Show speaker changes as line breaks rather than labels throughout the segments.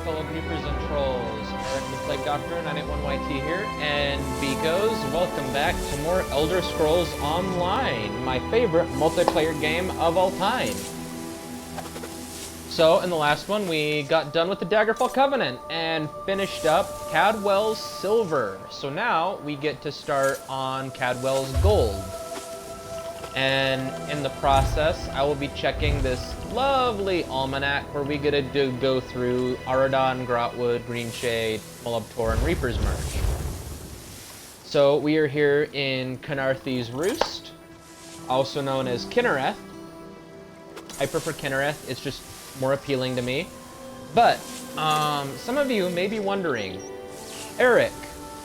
fellow Reapers and Trolls. Eric the Plague Doctor, 981YT here, and Beakos, welcome back to more Elder Scrolls Online, my favorite multiplayer game of all time. So, in the last one, we got done with the Daggerfall Covenant and finished up Cadwell's Silver. So now, we get to start on Cadwell's Gold. And in the process, I will be checking this lovely almanac where we get to go through Aradon, Grotwood, Greenshade, Mullabtor, and Reaper's March. So we are here in Kynarthi's Roost, also known as Kinnereth. I prefer Kinnereth, it's just more appealing to me. But, some of you may be wondering, Eric,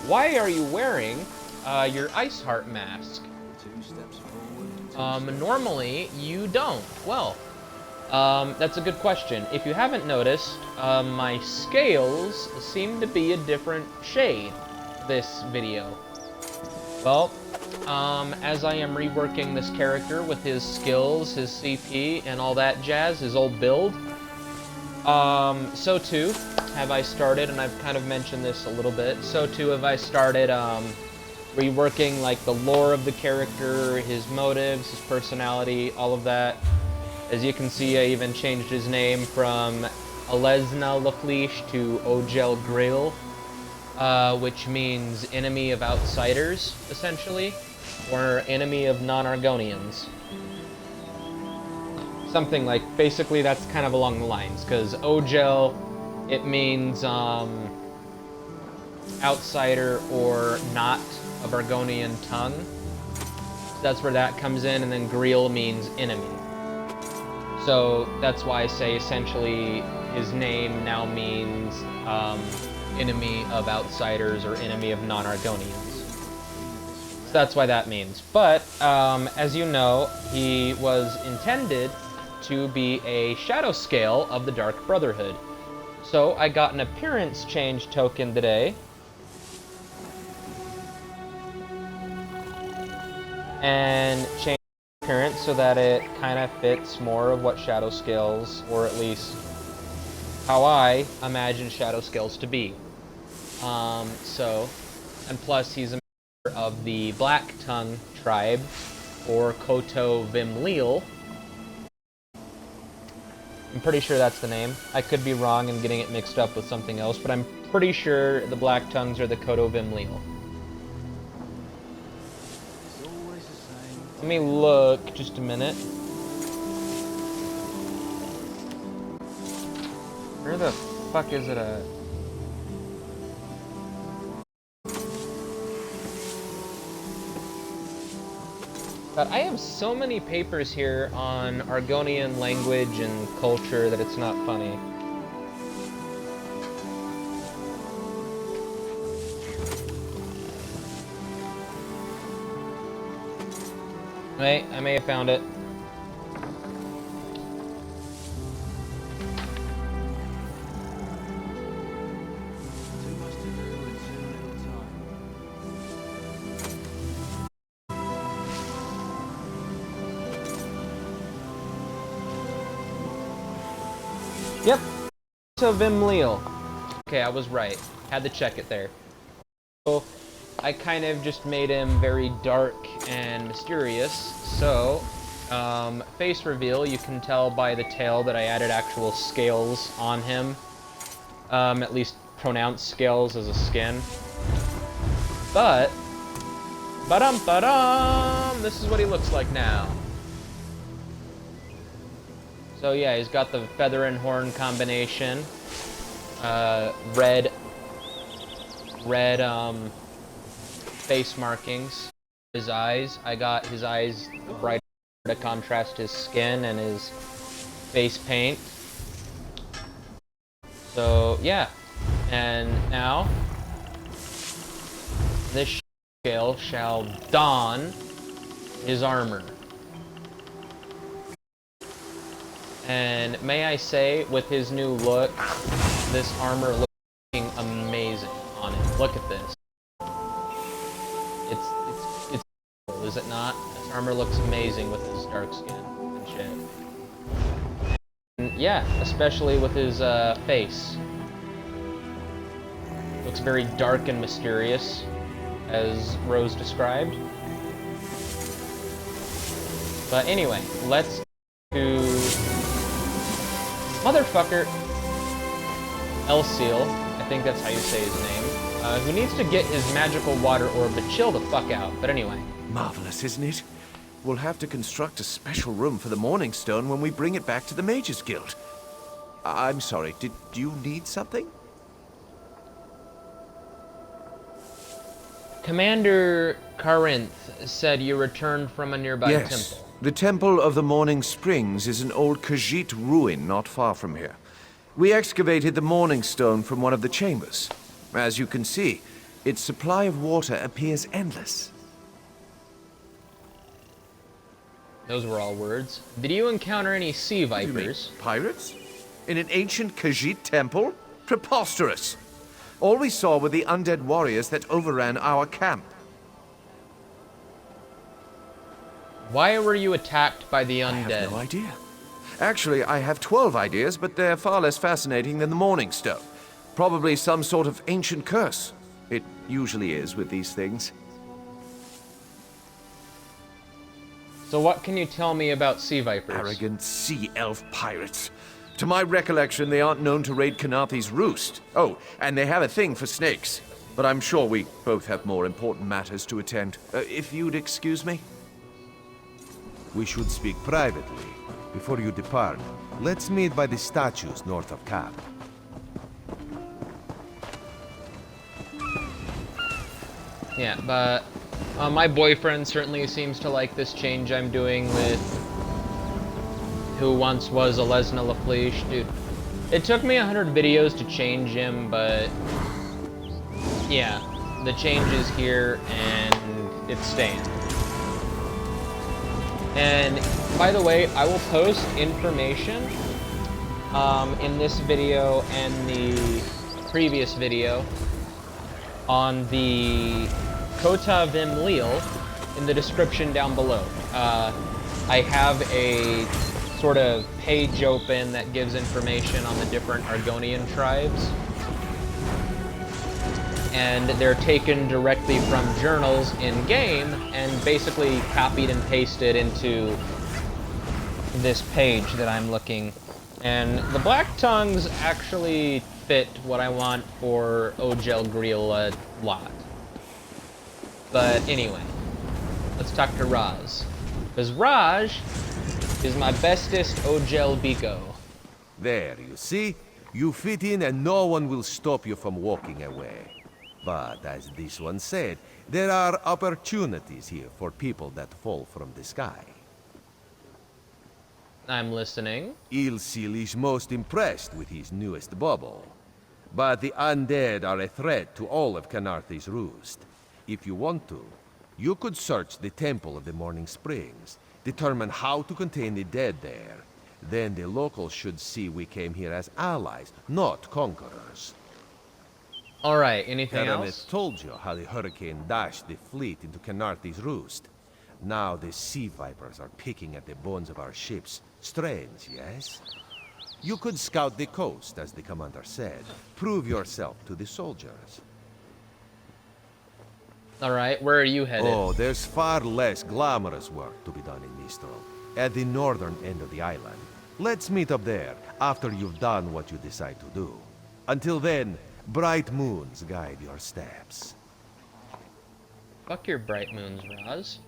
why are you wearing your Ice Heart mask? Normally, you don't. Well, that's a good question. If you haven't noticed, my scales seem to be a different shade this video. Well, as I am reworking this character with his skills, his CP, and all that jazz, his old build, so too have I started, and I've kind of mentioned this a little bit, so too have I started, reworking, like, the lore of the character, his motives, his personality, all of that. As you can see, I even changed his name from Alesna Lafleesh to Ogel Grill, which means enemy of outsiders, essentially, or enemy of non-Argonians. Something like, basically that's kind of along the lines, because Ogel, it means, outsider or not of Argonian tongue. So that's where that comes in, and then Greel means enemy. So that's why I say essentially his name now means enemy of outsiders or enemy of non-Argonians. So that's why that means. But as you know, he was intended to be a shadow scale of the Dark Brotherhood. So I got an appearance change token today. And change appearance so that it kind of fits more of what shadow scales, or at least how I imagine shadow scales to be. And plus he's a member of the Black Tongue tribe, or Koto Vimleal. I'm pretty sure that's the name. I could be wrong and getting it mixed up with something else, but I'm pretty sure the Black Tongues are the Koto Vimleal. Let me look, just a minute. Where the fuck is it at? God, I have so many papers here on Argonian language and culture that it's not funny. Wait, I may have found it. Yep, so Vimleal. Okay, I was right. Had to check it there. So, I kind of just made him very dark and mysterious, so, face reveal, you can tell by the tail that I added actual scales on him, at least pronounced scales as a skin, but, ba-dum, this is what he looks like now. So yeah, he's got the feather and horn combination, red, face markings. His eyes, I got his eyes brighter to contrast his skin and his face paint. So yeah, and now this scale shall don his armor. And may I say, with his new look, this armor looking amazing on him. Look at this. It's cool, is it not? This armor looks amazing with his dark skin and shit. And yeah, especially with his face. looks very dark and mysterious, as Rose described. But anyway, let's do... Motherfucker! Elseal, I think that's how you say his name, who needs to get his magical water orb to chill the fuck out, but anyway.
Marvelous, isn't it? We'll have to construct a special room for the Morning Stone when we bring it back to the Mages Guild. I'm sorry, did you need something?
Commander Carinth said you returned from a nearby temple.
The Temple of the Morning Springs is an old Khajiit ruin not far from here. We excavated the Morning Stone from one of the chambers. As you can see, its supply of water appears endless.
Those were all words. Did you encounter any sea vipers?
Pirates? In an ancient Khajiit temple? Preposterous! All we saw were the undead warriors that overran our camp.
Why were you attacked by the undead?
I have no idea. Actually, I have 12 ideas, but they're far less fascinating than the Morning Stone. Probably some sort of ancient curse. It usually is with these things.
So what can you tell me about sea vipers?
Arrogant sea elf pirates. To my recollection, they aren't known to raid Kanathi's roost. Oh, and they have a thing for snakes. But I'm sure we both have more important matters to attend. If you'd excuse me?
We should speak privately. Before you depart, let's meet by the statues north of Cap.
Yeah, but my boyfriend certainly seems to like this change I'm doing with who once was a Lesna Lafleche. Dude, it took me 100 videos to change him, but yeah, the change is here and it's staying. And by the way, I will post information in this video and the previous video on the Kota Vimleal in the description down below. I have a sort of page open that gives information on the different Argonian tribes. And they're taken directly from journals in-game and basically copied and pasted into this page that I'm looking. And the Black Tongues actually fit what I want for Ogel Griel a lot. But anyway, let's talk to Raj. Because Raj is my bestest Ogel Biko.
There, you see? You fit in and no one will stop you from walking away. But as this one said, there are opportunities here for people that fall from the sky.
I'm listening.
Ilsil is most impressed with his newest bubble. But the undead are a threat to all of Canarthi's roost. If you want to, you could search the Temple of the Morning Springs, determine how to contain the dead there. Then the locals should see we came here as allies, not conquerors.
Alright, anything else?
Told you how the hurricane dashed the fleet into Canarthi's roost. Now the sea vipers are picking at the bones of our ships. Strange, yes? You could scout the coast, as the commander said. Prove yourself to the soldiers.
Alright, where are you headed?
Oh, there's far less glamorous work to be done in Mistral, at the northern end of the island. Let's meet up there, after you've done what you decide to do. Until then, bright moons guide your steps.
Fuck your bright moons, Roz.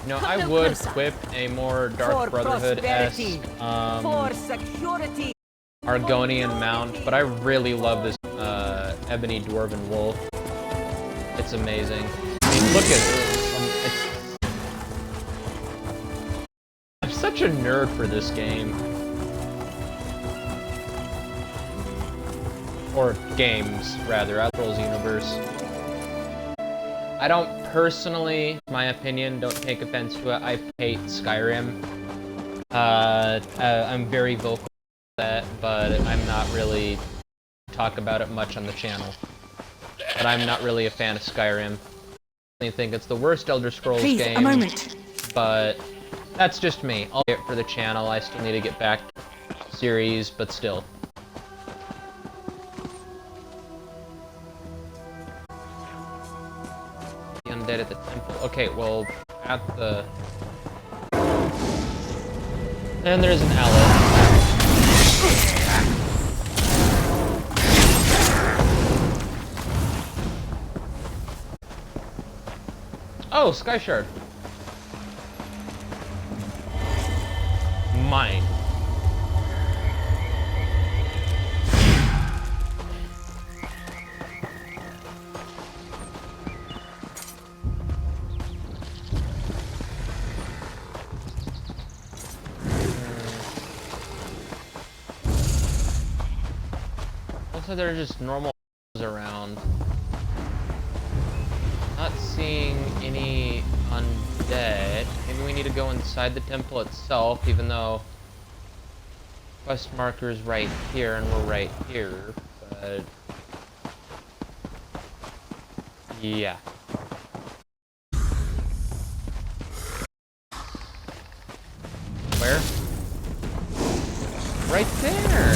You know, I would equip a more Dark Brotherhood-esque Argonian mount, but I really love this Ebony Dwarven Wolf. It's amazing. I mean, look at it. I'm such a nerd for this game. Or games, rather. Outros universe. I don't personally, my opinion, don't take offense to it. I hate Skyrim. I'm very vocal about that, but I'm not really talk about it much on the channel. But I'm not really a fan of Skyrim. think it's the worst Elder Scrolls
Please,
game.
a moment.
But that's just me. I'll get it for the channel. I still need to get back to series, but still. The undead at the temple. Okay, well, at the... And there's an ally. Oh, Sky Shard. Mine. Also, there are just normal around. Not seeing any undead. Maybe we need to go inside the temple itself, even though quest marker's right here and we're right here, but yeah. Where? Right there!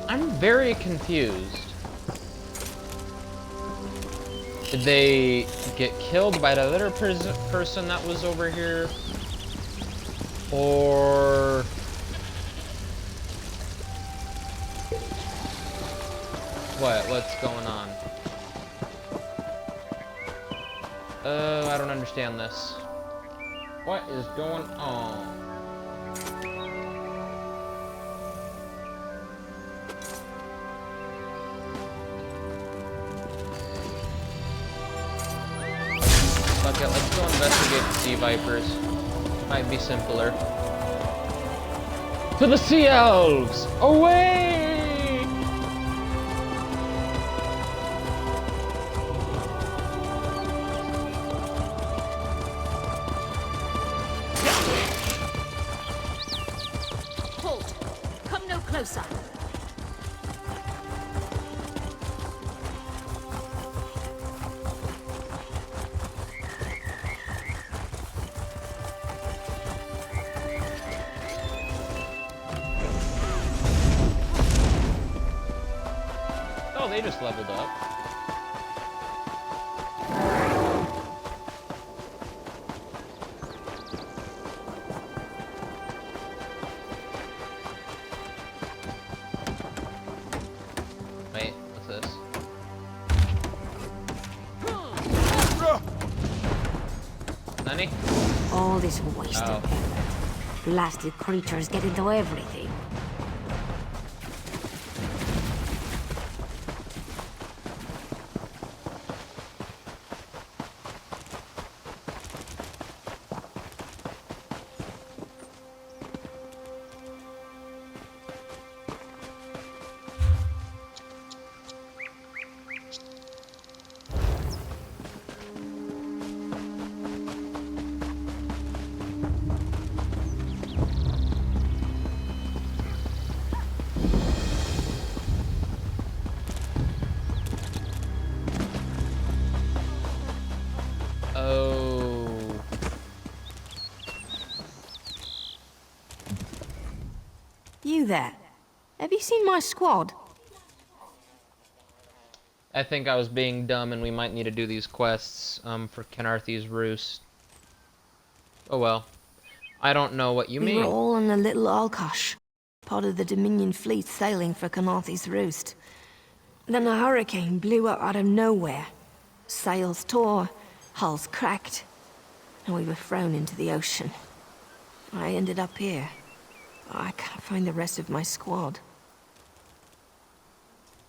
I'm very confused. Did they get killed by the other person that was over here? Or... What's going on? I don't understand this. What is going on? Fuck it, let's go investigate the sea vipers. Might be simpler. To the sea elves! Away!
Halt! Come no closer.
Oh, they just leveled up. Wait, what's this? Nani?
All this wasted
Oh.
effort. Blasted creatures get into everything. Oh. You there? Have you seen my squad?
I think I was being dumb and we might need to do these quests for Kenarthy's Roost. Oh well. I don't know what you
We were
mean.
all on the little Alkosh, part of the Dominion fleet sailing for Canarthy's Roost. Then a hurricane blew up out of nowhere. Sails tore, hulls cracked, and we were thrown into the ocean. I ended up here. I can't find the rest of my squad.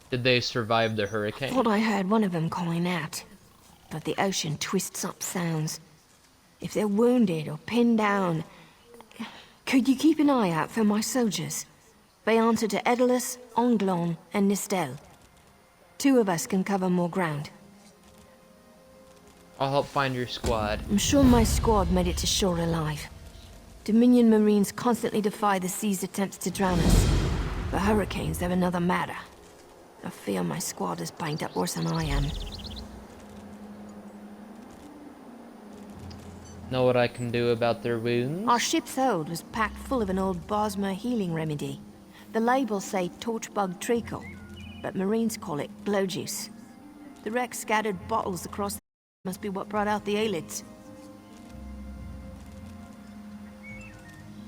Did they survive the
I
hurricane?
thought I heard one of them calling out, but the ocean twists up sounds. If they're wounded or pinned down, could you keep an eye out for my soldiers? They answer to Edalus, Onglon, and Nistel. 2 of us can cover more ground.
I'll help find your squad.
I'm sure my squad made it to shore alive. Dominion Marines constantly defy the sea's attempts to drown us. But hurricanes, they're another matter. I fear my squad is banged up worse than I am.
Know what I can do about their wounds?
Our ship's hold was packed full of an old Bosmer healing remedy. The labels say torchbug treacle, but Marines call it glow juice. The wreck scattered bottles across the must be what brought out the Aelids.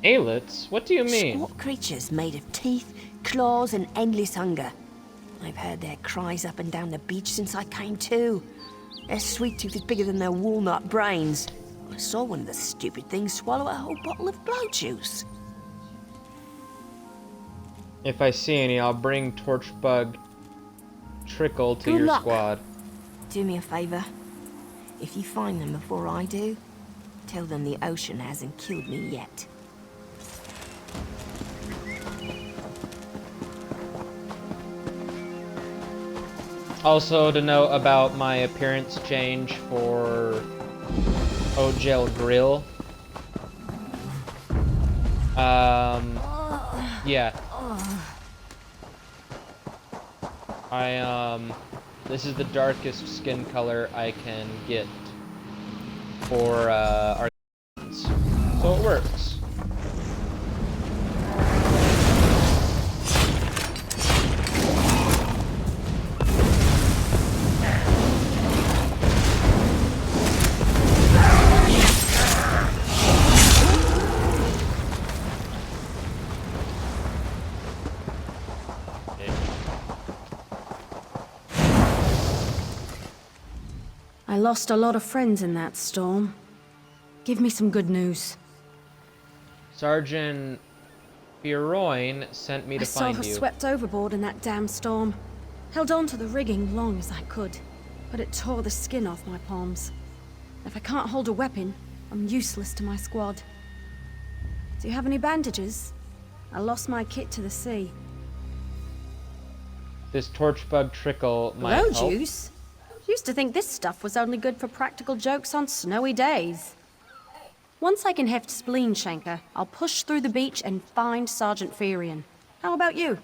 Aelits? What do you mean?
Squat creatures made of teeth, claws, and endless hunger. I've heard their cries up and down the beach since I came to. Their sweet tooth is bigger than their walnut brains. I saw one of the stupid things swallow a whole bottle of glow juice.
If I see any, I'll bring Torchbug Trickle to
Good
your
luck.
squad.
Do me a favor. If you find them before I do, tell them the ocean hasn't killed me yet.
Also to note about my appearance change for Oatgel Grill. Yeah. This is the darkest skin color I can get for, our so it works.
I lost a lot of friends in that storm. Give me some good news.
Sergeant Fioroin sent me to
I saw
find
her
you.
swept overboard in that damn storm. Held on to the rigging long as I could, but it tore the skin off my palms. If I can't hold a weapon, I'm useless to my squad. Do you have any bandages? I lost my kit to the sea.
This Torchbug Trickle might
Glow
help.
juice? Used to think this stuff was only good for practical jokes on snowy days. Once I can heft Spleen Shanker, I'll push through the beach and find Sergeant Furion. How about you?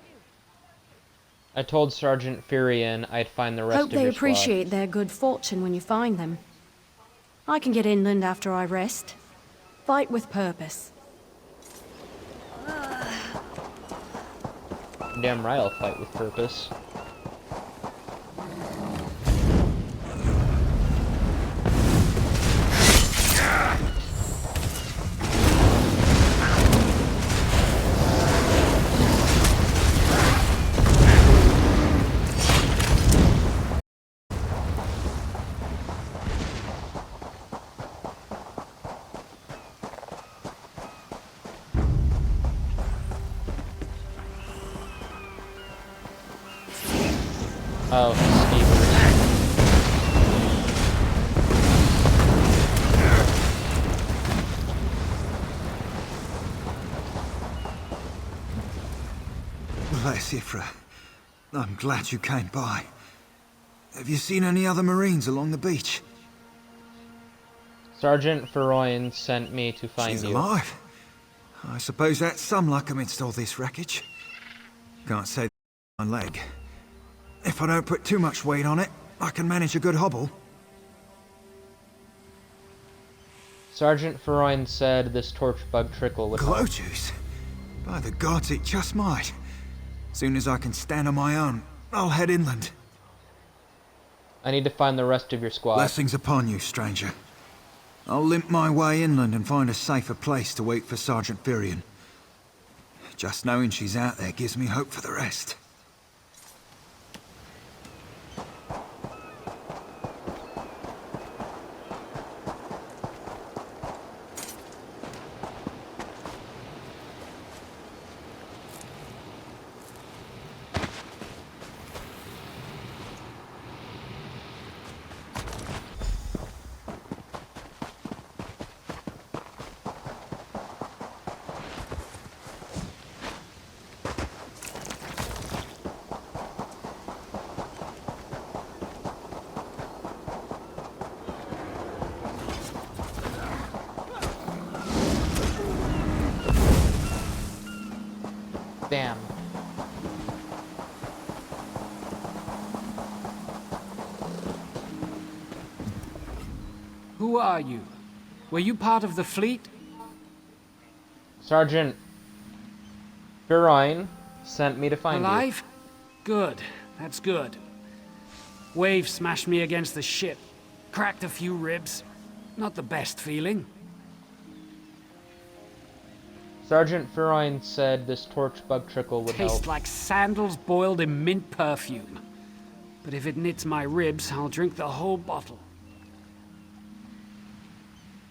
I told Sergeant Furion I'd find the rest
Hope
of
they
your
appreciate their good fortune when you find them. I can get inland after I rest. Fight with purpose.
squad. Damn right I'll fight with purpose. Oh, Skeevers.
Bless Ifra. I'm glad you came by. Have you seen any other Marines along the beach?
Sergeant Fioroin sent me to find
She's
you.
alive. I suppose that's some luck amidst all this wreckage. Can't say my leg. If I don't put too much weight on it, I can manage a good hobble.
Sergeant Fioroin said this Torchbug Trickle would
Glow
help.
juice? By the gods, it just might. Soon as I can stand on my own, I'll head inland.
I need to find the rest of your squad.
Blessings upon you, stranger. I'll limp my way inland and find a safer place to wait for Sergeant Firion. Just knowing she's out there gives me hope for the rest.
Damn.
Who are you? Were you part of the fleet?
Sergeant Firion sent me to find
Alive? Good. That's good. Wave smashed me against the ship. Cracked a few ribs. Not the best feeling.
you. Sergeant Firion said this torch bug trickle would
Tastes
help.
like sandals boiled in mint perfume. But if it knits my ribs, I'll drink the whole bottle.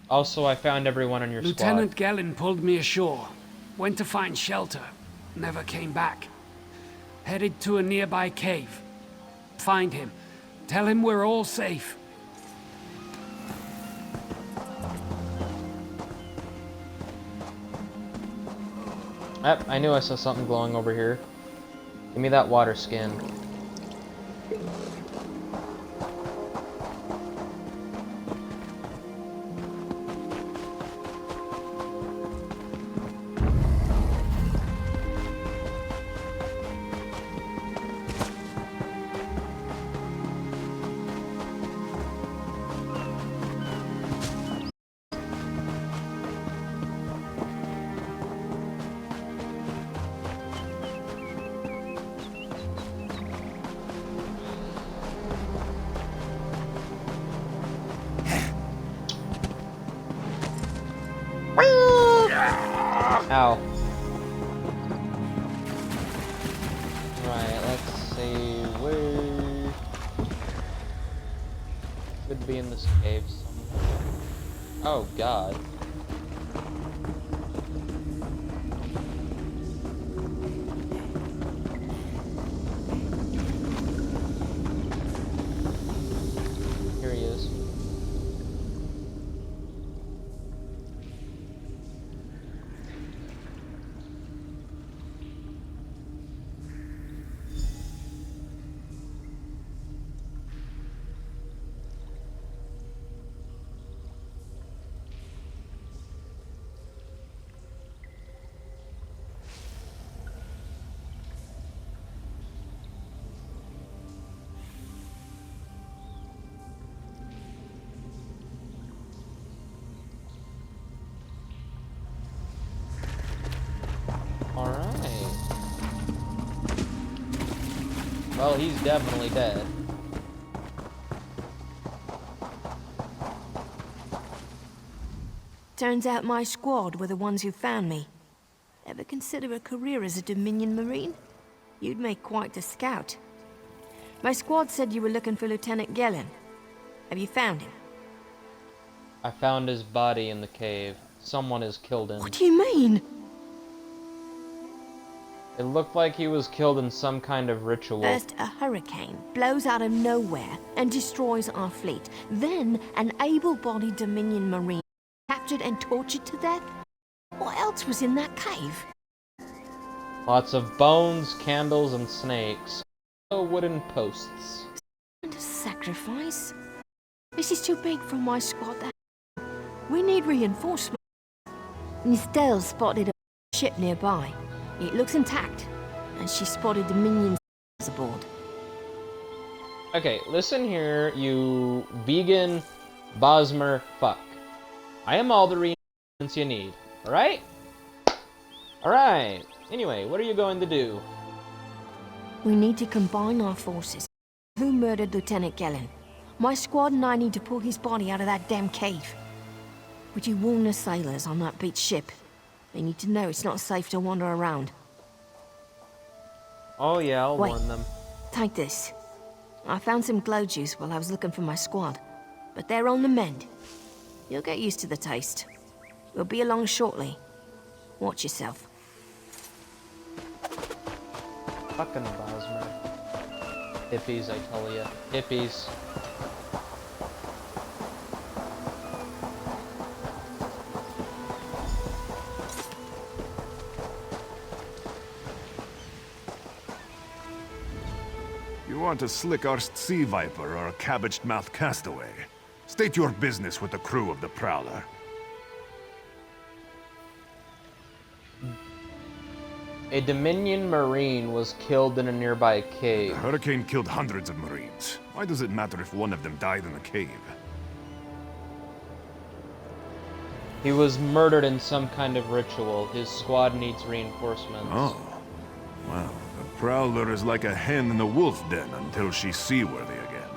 Also, I found everyone on your
Lieutenant
squad.
Gellin pulled me ashore. Went to find shelter. Never came back. Headed to a nearby cave. Find him. Tell him we're all safe.
Yep, I knew I saw something glowing over here. Give me that water skin. Ow. Right, let's see where... Could be in this cave somewhere. Oh god. Here he is. Alright. Well, he's definitely dead.
Turns out my squad were the ones who found me. Ever consider a career as a Dominion Marine? You'd make quite a scout. My squad said you were looking for Lieutenant Gellin. Have you found him?
I found his body in the cave. Someone has killed him.
What do you mean?
It looked like he was killed in some kind of ritual.
First, a hurricane blows out of nowhere and destroys our fleet. Then, an able-bodied Dominion Marine captured and tortured to death? What else was in that cave?
Lots of bones, candles, and snakes. Also wooden posts.
And a sacrifice? This is too big for my squad. We need reinforcement. Nistel spotted a ship nearby. It looks intact, and she spotted Dominion aboard.
Okay, listen here, you vegan Bosmer fuck. I am all the reinforcements you need, alright? Alright. Anyway, what are you going to do?
We need to combine our forces. Who murdered Lieutenant Gellin? My squad and I need to pull his body out of that damn cave. Would you warn the sailors on that beach ship? They need to know it's not safe to wander around.
Oh yeah, I'll
Wait.
warn them.
Take this. I found some glow juice while I was looking for my squad, but they're on the mend. You'll get used to the taste. We'll be along shortly. Watch yourself.
Fucking Bosmer. Hippies, I tell ya. Hippies.
You want a slick-arsed sea viper or a cabbage-mouthed castaway? State your business with the crew of the Prowler.
A Dominion Marine was killed in a nearby cave.
The hurricane killed hundreds of Marines. Why does it matter if one of them died in the cave?
He was murdered in some kind of ritual. His squad needs reinforcements.
Oh. Well, the Prowler is like a hen in a wolf den until she's seaworthy again.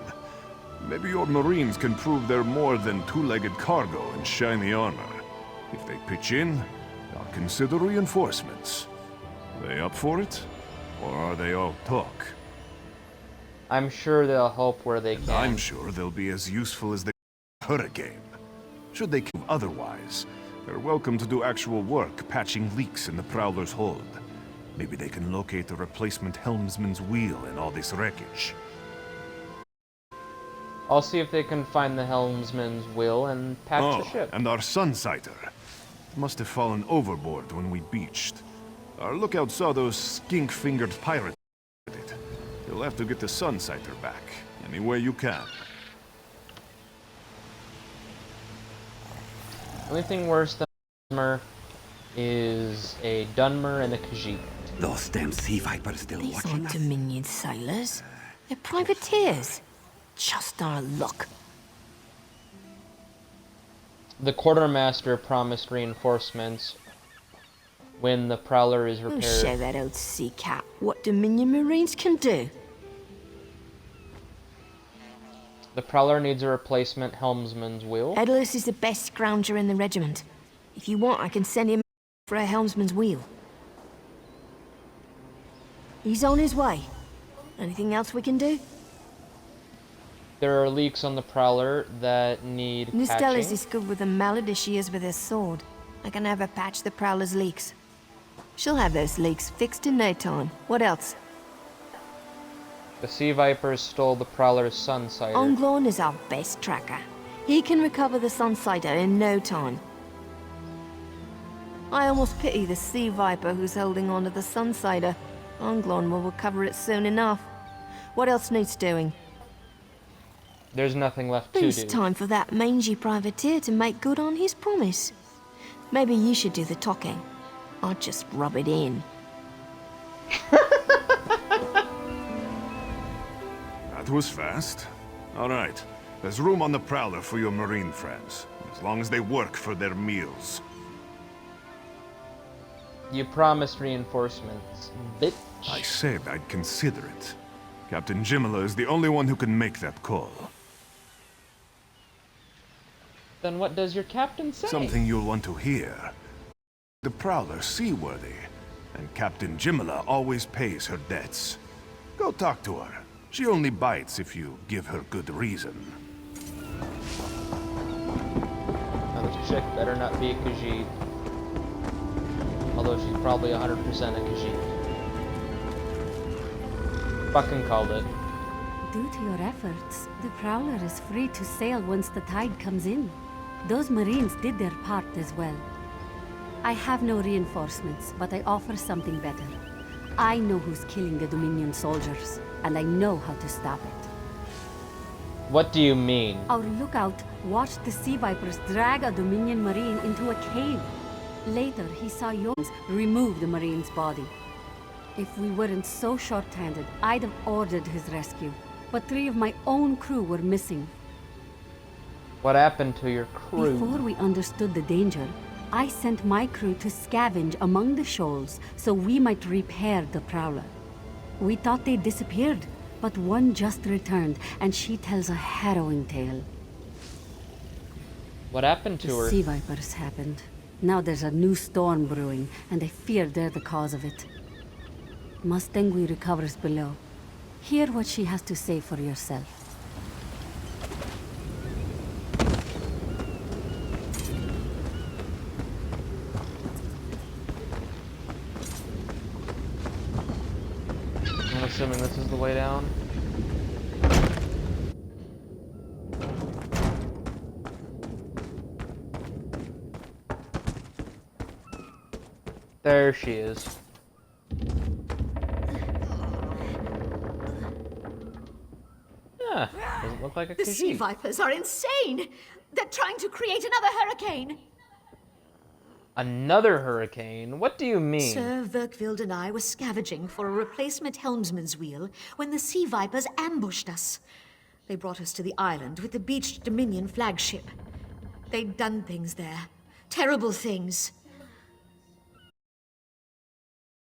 Maybe your Marines can prove they're more than two-legged cargo in shiny armor. If they pitch in, I'll consider reinforcements. Are they up for it? Or are they all talk?
I'm sure they'll help where they can.
I'm sure they'll be as useful as the hurricane. Should they prove otherwise, they're welcome to do actual work patching leaks in the Prowler's hold. Maybe they can locate a replacement helmsman's wheel in all this wreckage.
I'll see if they can find the helmsman's wheel and patch the ship.
And our sunsighter. Must have fallen overboard when we beached. Our lookout saw those skink-fingered pirates with it. You'll have to get the sunsighter back, any way you can.
The only thing worse than a Dunmer is a Dunmer and a Khajiit.
Those damn sea vipers still
These
watching
aren't
us.
Dominion sailors. They're privateers. Just our luck.
The quartermaster promised reinforcements when the Prowler is
We'll
repaired.
show that old sea cat what Dominion Marines can do.
The Prowler needs a replacement helmsman's wheel.
Edalus is the best scrounger in the regiment. If you want, I can send him for a helmsman's wheel. He's on his way. Anything else we can do?
There are leaks on the Prowler that need
Nistella's
patching.
is good with a mallet as she is with her sword. I can have her patch the Prowler's leaks. She'll have those leaks fixed in no time. What else?
The Sea Vipers stole the Prowler's sunsighter.
Onglorn is our best tracker. He can recover the sunsighter in no time. I almost pity the Sea Viper who's holding on to the sunsighter. Onglorn will recover it soon enough. What else needs doing?
There's nothing left to
It's
do.
time for that mangy privateer to make good on his promise. Maybe you should do the talking. I'll just rub it in.
That was fast. All right. There's room on the Prowler for your Marine friends, as long as they work for their meals.
You promised reinforcements, bitch.
I said I'd consider it. Captain Jimala is the only one who can make that call.
Then what does your captain say?
Something you'll want to hear. The Prowler's seaworthy, and Captain Jimala always pays her debts. Go talk to her. She only bites if you give her good reason.
Now this chick better not be a Khajiit. Although she's probably 100% a Khajiit. Fucking called it.
Due to your efforts, the Prowler is free to sail once the tide comes in. Those Marines did their part as well. I have no reinforcements, but I offer something better. I know who's killing the Dominion soldiers, and I know how to stop it.
What do you mean?
Our lookout watched the Sea Vipers drag a Dominion Marine into a cave. Later, he saw Jones remove the Marine's body. If we weren't so short-handed, I'd have ordered his rescue. But 3 of my own crew were missing.
What happened to your crew?
Before we understood the danger, I sent my crew to scavenge among the shoals so we might repair the Prowler. We thought they disappeared, but one just returned, and she tells a harrowing tale.
What happened to
The
her?
sea vipers happened. Now there's a new storm brewing, and I fear they're the cause of it. Mustangui recovers below. Hear what she has to say for yourself.
I'm assuming this is the way down. There she is. Yeah, doesn't look like a
The sea
Khajiit.
vipers are insane! They're trying to create another hurricane!
Another hurricane? What do you mean?
Sir Verkvild and I were scavenging for a replacement helmsman's wheel when the sea vipers ambushed us. They brought us to the island with the beached Dominion flagship. They'd done things there. Terrible things.